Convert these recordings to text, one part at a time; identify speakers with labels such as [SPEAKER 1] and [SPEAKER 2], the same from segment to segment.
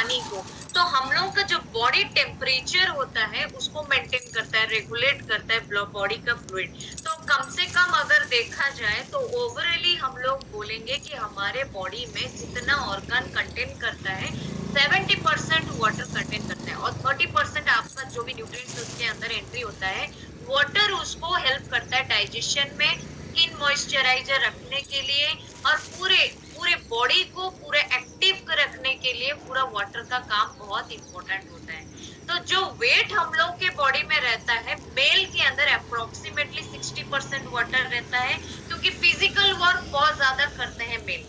[SPEAKER 1] पानी को। तो हम लोग का जो बॉडी टेम्परेचर होता है उसको मेंटेन करता है, रेगुलेट करता है बॉडी का फ्लूइड। तो कम से कम अगर देखा जाए तो ओवरऑली हम लोग बोलेंगे कि हमारे बॉडी में जितना ऑर्गन कंटेन करता है 70% वाटर कंटेन करता है, और 30% आपका जो भी न्यूट्रिएंट्स उसके अंदर एंट्री होता है, वाटर उसको हेल्प करता है डाइजेशन में, स्किन मॉइस्चराइजर रखने के लिए, और पूरे पूरे बॉडी को पूरे एक्टिव रखने के लिए पूरा वाटर का काम बहुत इंपॉर्टेंट होता है। तो जो वेट हम लोग के बॉडी में रहता है, मेल के अंदर अप्रोक्सीमेटली 60% वाटर रहता है, क्योंकि फिजिकल वर्क बहुत ज्यादा करते हैं मेल।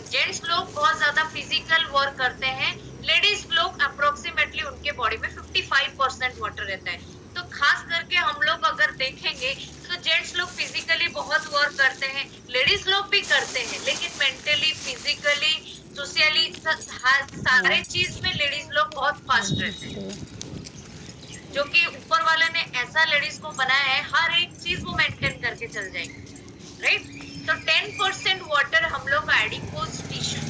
[SPEAKER 1] जेंट्स लोग बहुत ज्यादा फिजिकल वर्क करते हैं, लेडीज लोग अप्रोक्सीमेटली उनके बॉडी में 55% वाटर रहता है। तो खास करके हम लोग अगर देखेंगे तो जेंट्स लोग फिजिकली बहुत वर्क करते हैं, लेडीज लोग भी करते हैं, लेकिन मेंटली, फिजिकली, सोशली सारे चीज में लेडीज लोग बहुत फास्ट रहते हैं, जो कि ऊपर वाले ने ऐसा लेडीज को बनाया है, हर एक चीज वो मेंटेन करके चल जाएंगे, राइट। तो 10% वाटर हम लोग का एडिपोज टिश्यू,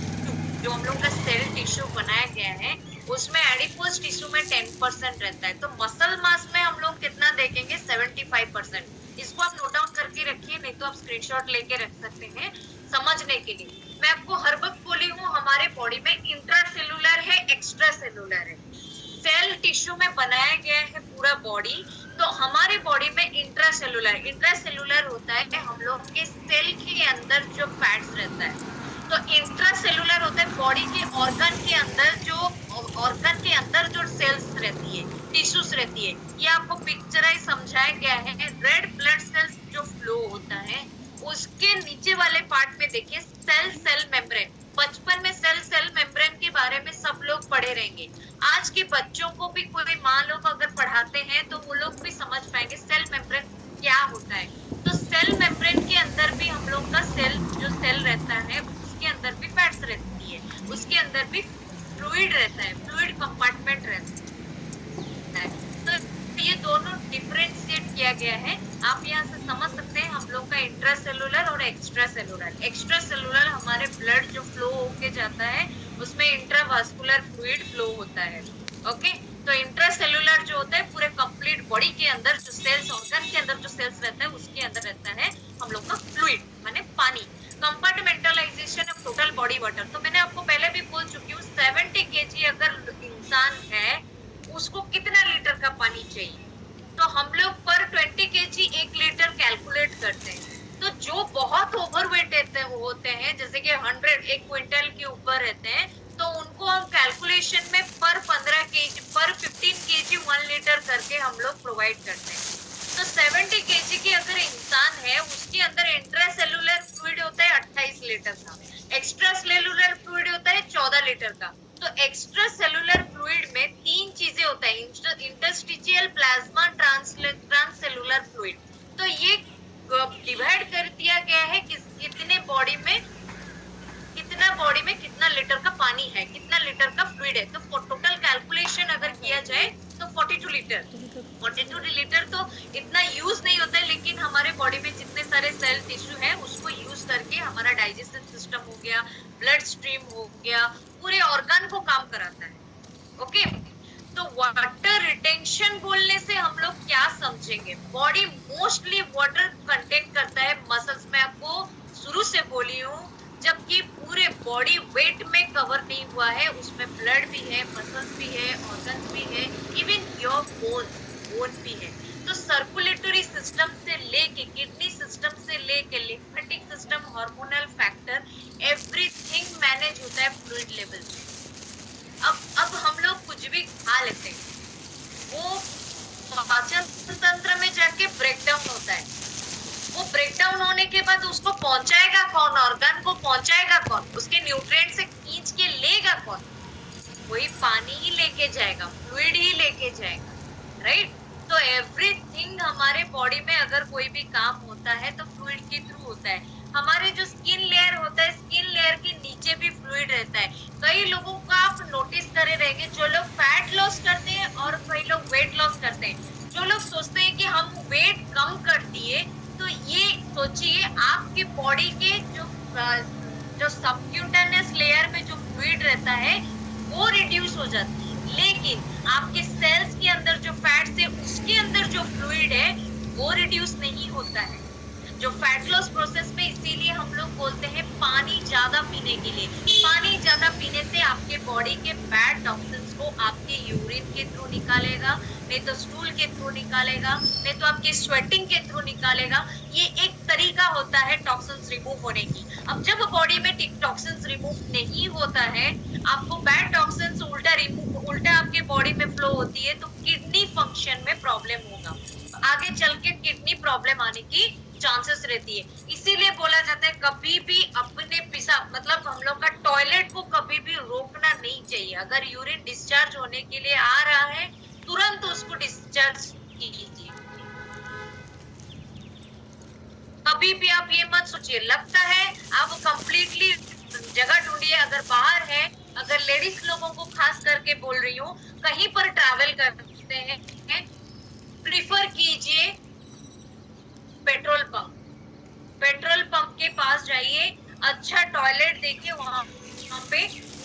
[SPEAKER 1] जो हम लोग का सेल टिश्यू बनाया गया है, उसमें एडिपोज टिश्यू में 10% रहता है। तो मसल मास में हम लोग कितना देखेंगे, 75%। इसको आप नोट डाउन करके रखिए, नहीं तो आप स्क्रीनशॉट लेके रख सकते हैं समझने के लिए। मैं आपको हर वक्त बोली हूँ, हमारे बॉडी में इंट्रा सेलुलर है, एक्स्ट्रा सेलुलर है। सेल टिश्यू में बनाया गया है पूरा बॉडी। तो हमारे बॉडी में इंट्रासेलुलर होता है हम लोग के सेल के अंदर जो फैट्स रहता है। तो इंट्रासेलुलर होता है बॉडी के ऑर्गन के अंदर, जो सेल्स रहती है, टिश्यूज रहती है। ये आपको पिक्चराइज समझाया गया है। रेड ब्लड सेल्स जो फ्लो होता है, उसके नीचे वाले पार्ट में देखिए सेल मेम्ब्रेन। बचपन में सेल मेम्ब्रेन के बारे में सब लोग पढ़े रहेंगे। आज के बच्चों को भी कोई माँ लोग अगर पढ़ाते हैं तो वो लोग भी समझ पाएंगे सेल मेम्ब्रेन क्या होता है। तो सेल मेम्ब्रेन के अंदर भी हम लोग का जो सेल रहता है, उसके अंदर भी फैट्स रहती है, उसके अंदर भी फ्लूइड रहता है, फ्लूइड कंपार्टमेंट रहता है। तो ये दोनों डिफरेंशिएट किया गया है। आप यहाँ से समझ सकते हैं हम लोग का इंट्रासेलुलर और एक्स्ट्रा सेलुलर। एक्स्ट्रा सेलुलर हमारे ब्लड जो फ्लो होके जाता है, उसमें इंट्रावास्कुलर फ्लूइड फ्लो होता है। ओके, तो इंट्रासेलुलर जो होता है पूरे कंप्लीट बॉडी के अंदर जो सेल्स, ऑर्गन के अंदर जो सेल्स रहता है, उसके अंदर रहता है हम लोग का फ्लूइड माने पानी। Compartmentalisation of total body water, तो मैंने आपको पहले भी बोल चुकी हूँ, 70 केजी अगर इंसान है, उसको कितना लीटर का पानी चाहिए। तो हम लोग पर 20 केजी 1 लीटर कैलकुलेट करते हैं। तो जो बहुत ओवरवेट होते हैं, जैसे कि 1 क्विंटल के ऊपर रहते हैं, तो उनको हम कैलकुलेशन में पर 15 केजी, पर 15 केजी 1 लीटर करके हम लोग प्रोवाइड करते हैं। तो 70 केजी के अगर इंसान है, उसके अंदर इंट्रासेलुलर फ्लूइड होता है 28 लीटर का, एक्स्ट्रा सेलुलर फ्लूइड होता है 14 लीटर का। तो एक्स्ट्रा सेलुलर फ्लूइड में 3 चीजें होता है, इंटरस्टिशियल, प्लाज्मा, ट्रांससेलुलर फ्लूइड। तो ये डिवाइड कर दिया गया है कि बॉडी में कितना लीटर का पानी है, कितना लीटर का फ्लूइड है। तो टोटल कैलकुलेशन अगर किया जाए तो 42 लीटर तो इतना यूज नहीं होता है, लेकिन हमारे बॉडी में जितने सारे सेल टिश्यू है, उसको यूज करके हमारा डाइजेस्टिव सिस्टम हो गया, ब्लड स्ट्रीम हो गया, पूरे ऑर्गन को काम कराता है। ओके, तो वाटर रिटेंशन बोलने से हम लोग क्या समझेंगे? बॉडी मोस्टली वाटर कंटेन करता है मसल्स में, आपको शुरू से बोली हूँ, जबकि पूरे बॉडी वेट में कवर नहीं हुआ है, उसमें ब्लड भी है, मसल्स भी है, ऑर्गन्स भी है, इवन योर बोन भी है। तो सर्कुलेटरी सिस्टम से लेके किडनी सिस्टम से लेके lymphatic system, hormonal factor, everything manage होता है फ्लूइड लेवल से। अब हम लोग कुछ भी खा लेते हैं, वो पाचन तंत्र में जाके ब्रेकडाउन होता है। वो ब्रेकडाउन होने के बाद उसको पहुंचाएगा कौन? ऑर्गन को पहुंचाएगा कौन? उसके न्यूट्रिएंट से खींच के लेगा कौन? वही पानी ही लेके जाएगा, फ्लूइड ही लेके जाएगा, राइट। तो एवरीथिंग हमारे बॉडी में अगर कोई भी काम होता है तो फ्लूइड के थ्रू होता है। हमारे जो स्किन लेयर होता है, स्किन लेयर के नीचे भी फ्लूइड रहता है। कई लोगों का आप नोटिस करे रहेंगे, जो लोग फैट लॉस करते हैं और कई लोग वेट लॉस करते हैं। जो लोग सोचते हैं कि हम वेट कम कर दिए, तो ये सोचिए आपके बॉडी के जो सबक्यूटेनियस लेयर में जो फ्लूइड रहता है, वो रिड्यूस रिड्यूस हो जाती है, लेकिन आपके सेल्स के अंदर जो फैट्स है उसके अंदर जो फ्लूइड है वो रिड्यूस नहीं होता है। जो फैट लॉस प्रोसेस में इसीलिए हम लोग बोलते हैं पानी ज्यादा पीने के लिए। पानी ज्यादा पीने से आपके बॉडी के बैड टॉक्सिन्स को आपके यूरिन के थ्रू निकालेगा, नहीं तो स्टूल के थ्रू निकालेगा, नहीं तो आपके स्वेटिंग के थ्रू निकालेगा। ये एक तरीका होता है टॉक्सिन्स रिमूव होने की। अब जब बॉडी में टॉक्सिन्स रिमूव नहीं होता है, आपको बैड टॉक्सिन्स उल्टा आपके बॉडी में फ्लो होती है, तो किडनी फंक्शन में प्रॉब्लम होगा, आगे चल के किडनी प्रॉब्लम आने की चांसेस रहती है। इसीलिए बोला जाता है कभी भी अपने पेशाब मतलब हम लोग का टॉयलेट को कभी भी रोकना नहीं चाहिए। अगर यूरिन डिस्चार्ज होने के लिए आ रहा है, तुरंत उसको डिस्चार्ज कीजिए। कभी भी आप ये मत सोचिए, लगता है आप कंप्लीटली जगह ढूंढिए। अगर बाहर है, अगर लेडीज लोगों को खास करके बोल रही हूँ, कहीं पर ट्रैवल करते हैं, प्रिफर कीजिए पेट्रोल पंप के पास जाइए, अच्छा टॉयलेट देखिए, वहां पे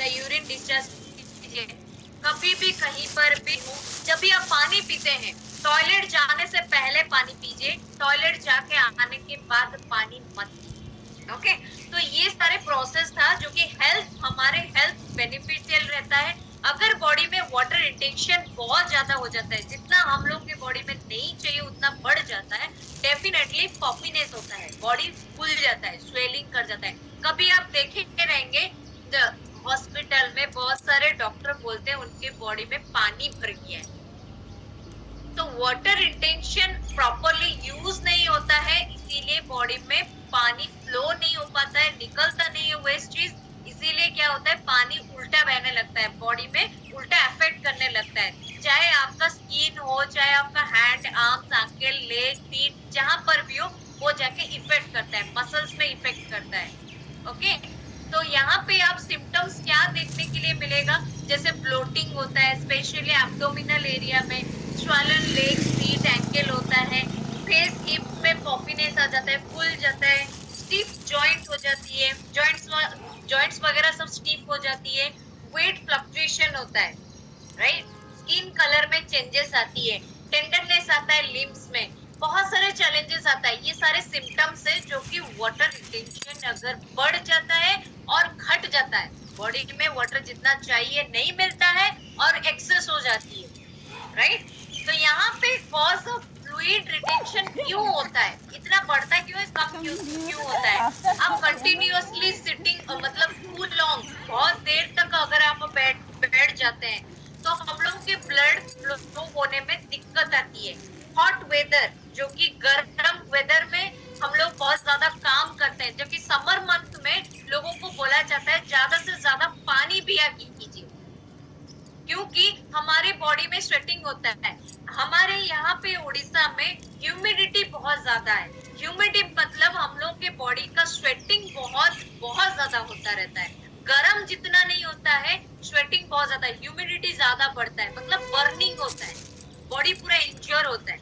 [SPEAKER 1] यूरिन डिस्चार्ज कीजिए। कभी भी कहीं पर भी हो, जब भी आप पानी पीते हैं, टॉयलेट जाने से पहले पानी पीजिए, टॉयलेट जाके आने के बाद पानी मत पीजिए। ओके, तो ये सारे प्रोसेस था जो कि हमारे हेल्थ बेनिफिशियल रहता है। अगर बॉडी में वाटर इंटेंशन बहुत ज्यादा हो जाता है, जितना हम लोग के बॉडी में नहीं चाहिए उतना बढ़ जाता है, डेफिनेटली पॉपीनेस होता है, बॉडी फूल जाता है, स्वेलिंग कर जाता है। कभी आप देखे रहेंगे हॉस्पिटल में बहुत सारे डॉक्टर बोलते हैं उनके बॉडी में पानी भर गया है, तो वाटर इंटेंशन प्रॉपरली यूज नहीं होता है, इसीलिए बॉडी में पानी फ्लो नहीं हो पाता है, निकलता नहीं है वेस्ट चीज। इसीलिए क्या होता है, पानी उल्टा बहने लगता है, बॉडी में उल्टा अफेक्ट करने लगता है। चाहे आपका स्किन हो, चाहे आपका hand, arms, ankle, leg, feet, जहां पर भी हो, वो जाके इफेक्ट करता है, मसल्स में इफेक्ट करता है। ओके, तो यहाँ पे आप सिम्टम्स क्या देखने के लिए मिलेगा, जैसे ब्लोटिंग होता है, स्पेशली एब्डोमिनल एरिया में, स्वॉलन लेग्स, फीट, एंकल होता है, फेस, हिप में पॉफीनेस आ जाता है, फूल जाता है, स्टिफ जॉइंट हो जाती है, जॉइंट्स वगैरह सब स्टिफ हो जाती है, वेट फ्लक्चुएशन होता है, राइट, स्किन कलर में चेंजेस आती है, टेंडरनेस आता है लिम्स में, बहुत सारे चैलेंजेस आता है। ये सारे सिम्टम्स है जो कि वाटर रिटेंशन अगर बढ़ जाता है और घट जाता है, बॉडी में वाटर जितना चाहिए नहीं मिलता है और एक्सेस हो जाती है, राइट। तो यहाँ पे कॉज ऑफ फ्लूइड रिटेंशन क्यों होता है, इतना बढ़ता क्यों है, कम क्यों होता है। आप कंटिन्यूअसली सिटिंग मतलब टू लॉन्ग, बहुत देर तक अगर आप बैठ जाते हैं, तो हम लोग के ब्लड फ्लो होने में दिक्कत आती है। हॉट वेदर, जो कि गर्म वेदर में हम लोग बहुत ज्यादा काम करते हैं, जो कि समर मंथ में लोगों को बोला जाता है ज्यादा से ज्यादा पानी पिया कीजिए, क्योंकि हमारे बॉडी में स्वेटिंग होता है। हमारे यहाँ पे उड़ीसा में ह्यूमिडिटी बहुत ज्यादा है, ह्यूमिडिटी मतलब हम लोग के बॉडी का स्वेटिंग बहुत ज्यादा होता रहता है। गर्म जितना नहीं होता है, स्वेटिंग बहुत ज्यादा, ह्यूमिडिटी ज्यादा बढ़ता है, मतलब बर्निंग होता है, बॉडी पूरा इंज्योर होता है,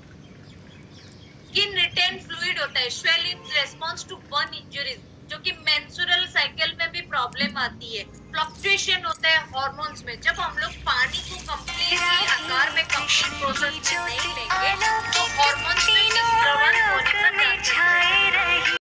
[SPEAKER 1] स्किन रिटेन फ्लूइड होता है, swelling response to burn injuries, जो कि मेंस्ट्रुअल साइकिल में भी प्रॉब्लम आती है, फ्लक्चुएशन होता है हार्मोन्स में। जब हम लोग पानी को कंप्लीटली आकार में कंप्लीट प्रोसेस में नहीं लेंगे, तो हार्मोन्स में डिस्टर्बेंस होने का चांसेस है।